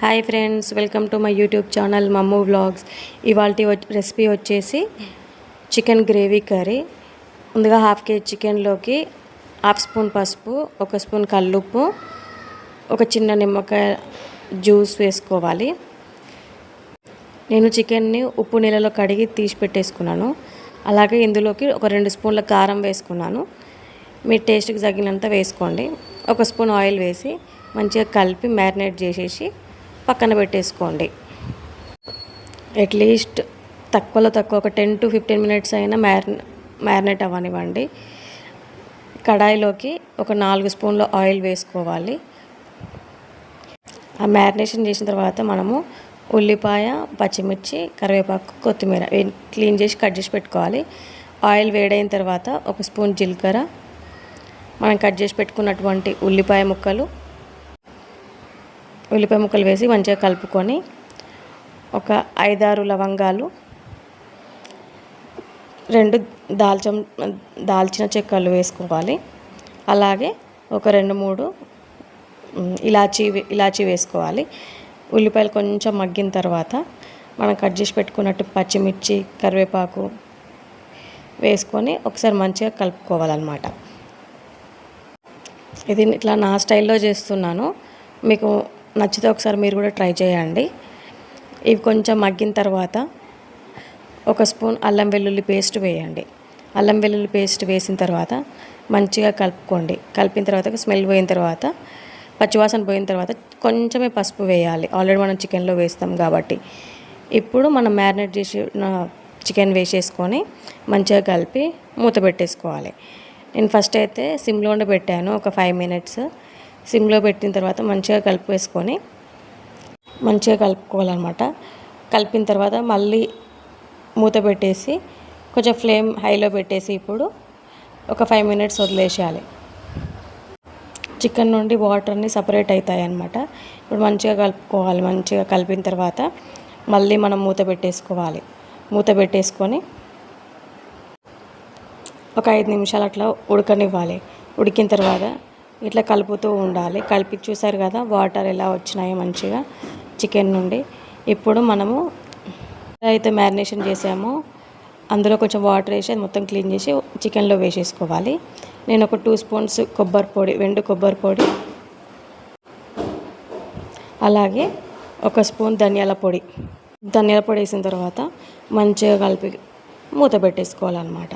Hi friends, welcome to my YouTube channel మమ్ము vlogs. ఇవాల్టి recipe వచ్చేసి చికెన్ గ్రేవీ కర్రీ. ముందుగా హాఫ్ కేజీ చికెన్లోకి హాఫ్ స్పూన్ పసుపు, ఒక స్పూన్ కల్లుప్పు, ఒక చిన్న నిమ్మకాయ జ్యూస్ వేసుకోవాలి. నేను చికెన్ని ఉప్పు నీళ్ళలో కడిగి తీసి పెట్టేసుకున్నాను. అలాగే ఇందులోకి ఒక 2 స్పూన్ల కారం వేసుకున్నాను. మీ టేస్ట్కి తగినంత వేసుకోండి. ఒక స్పూన్ ఆయిల్ వేసి మంచిగా కలిపి మ్యారినేట్ చేసేసి పక్కన పెట్టేసుకోండి. అట్లీస్ట్ తక్కువలో తక్కువ ఒక 10 to 15 మినిట్స్ అయినా మ్యారినేట్ అవ్వనివ్వండి. కడాయిలోకి ఒక 4 స్పూన్ల ఆయిల్ వేసుకోవాలి. ఆ మ్యారినేషన్ చేసిన తర్వాత మనము ఉల్లిపాయ, పచ్చిమిర్చి, కరివేపాకు, కొత్తిమీర క్లీన్ చేసి కట్ చేసి పెట్టుకోవాలి. ఆయిల్ వేడైన తర్వాత ఒక స్పూన్ జీలకర్ర, మనం కట్ చేసి పెట్టుకున్నటువంటి ఉల్లిపాయ ముక్కలు వేసి మంచిగా కలుపుకొని ఒక 5-6 లవంగాలు, 2 దాల్చిన చెక్కలు వేసుకోవాలి. అలాగే ఒక 2-3 ఇలాచీ వేసుకోవాలి. ఉల్లిపాయలు కొంచెం మగ్గిన తర్వాత మనం కట్ చేసి పెట్టుకున్నట్టు పచ్చిమిర్చి, కరివేపాకు వేసుకొని ఒకసారి మంచిగా కలుపుకోవాలన్నమాట. ఇది ఇట్లా నా స్టైల్లో చేస్తున్నాను. మీకు నచ్చితే ఒకసారి మీరు కూడా ట్రై చేయండి. ఇవి కొంచెం మగ్గిన తర్వాత ఒక స్పూన్ అల్లం వెల్లుల్లి పేస్ట్ వేయండి. అల్లం వెల్లుల్లి పేస్ట్ వేసిన తర్వాత మంచిగా కలుపుకోండి. కలిపిన తర్వాత స్మెల్ పోయిన తర్వాత, పచ్చివాసన పోయిన తర్వాత కొంచెమే పసుపు వేయాలి. ఆల్రెడీ మనం చికెన్లో వేస్తాం కాబట్టి. ఇప్పుడు మనం మ్యారినేట్ చేసిన చికెన్ వేసేసుకొని మంచిగా కలిపి మూత పెట్టేసుకోవాలి. నేను ఫస్ట్ అయితే సిమ్లోనే పెట్టాను. ఒక 5 మినిట్స్ సిమ్లో పెట్టిన తర్వాత మంచిగా కలుపుకోవాలన్నమాట. కలిపిన తర్వాత మళ్ళీ మూత పెట్టేసి కొంచెం ఫ్లేమ్ హైలో పెట్టేసి ఇప్పుడు ఒక 5 మినిట్స్ వదిలేసేయాలి. చికెన్ నుండి వాటర్ని సపరేట్ అవుతాయి అన్నమాట. ఇప్పుడు మంచిగా కలుపుకోవాలి. మంచిగా కలిపిన తర్వాత మళ్ళీ మనం మూత పెట్టేసుకొని ఒక 5 నిమిషాలు అట్లా ఉడకనివ్వాలి. ఉడికిన తర్వాత ఇట్లా కలుపుతూ ఉండాలి. కలిపి చూసారు కదా వాటర్ ఎలా వచ్చినాయో మంచిగా చికెన్ నుండి. ఇప్పుడు మనము అయితే మ్యారినేషన్ చేసామో అందులో కొంచెం వాటర్ వేసి అది మొత్తం క్లీన్ చేసి చికెన్లో వేసేసుకోవాలి. నేను ఒక 2 స్పూన్స్ వెండు కొబ్బరి పొడి, అలాగే ఒక స్పూన్ ధనియాల పొడి వేసిన తర్వాత మంచిగా కలిపి మూత పెట్టేసుకోవాలన్నమాట.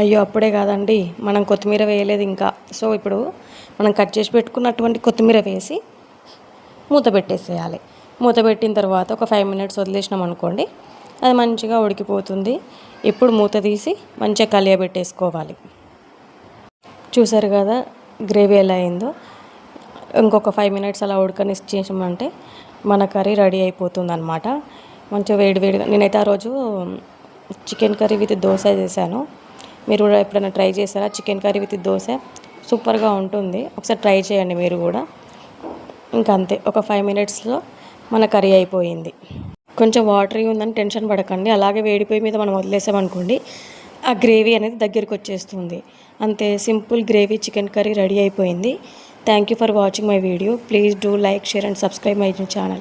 అయ్యో అప్పుడే కాదండి, మనం కొత్తిమీర వేయలేదు ఇంకా. సో ఇప్పుడు మనం కట్ చేసి పెట్టుకున్నటువంటి కొత్తిమీర వేసి మూత పెట్టేసేయాలి. మూత పెట్టిన తర్వాత ఒక 5 మినిట్స్ వదిలేసినాం అనుకోండి, అది మంచిగా ఉడికిపోతుంది. ఇప్పుడు మూత తీసి మంచిగా కలియబెట్టేసుకోవాలి. చూసారు కదా గ్రేవీ ఎలా అయిందో. ఇంకొక 5 మినిట్స్ అలా ఉడకనిచ్చేసామంటే మన కర్రీ రెడీ అయిపోతుంది అన్నమాట. మంచిగా వేడివేడిగా. నేనైతే ఆ రోజు చికెన్ కర్రీ విత్ దోశ చేశాను. మీరు కూడా ఎప్పుడైనా ట్రై చేస్తారా? చికెన్ కర్రీ విత్ దోశ సూపర్గా ఉంటుంది. ఒకసారి ట్రై చేయండి మీరు కూడా. ఇంకా అంతే, ఒక 5 మినిట్స్లో మన కర్రీ అయిపోయింది. కొంచెం వాటరీ ఉందని టెన్షన్ పడకండి. అలాగే వేడిపోయి మీద మనం వదిలేసామనుకోండి, ఆ గ్రేవీ అనేది దగ్గరికి వచ్చేస్తుంది. అంతే, simple gravy chicken curry ready అయిపోయింది. Thank you for watching my video. Please do like, share and subscribe my channel.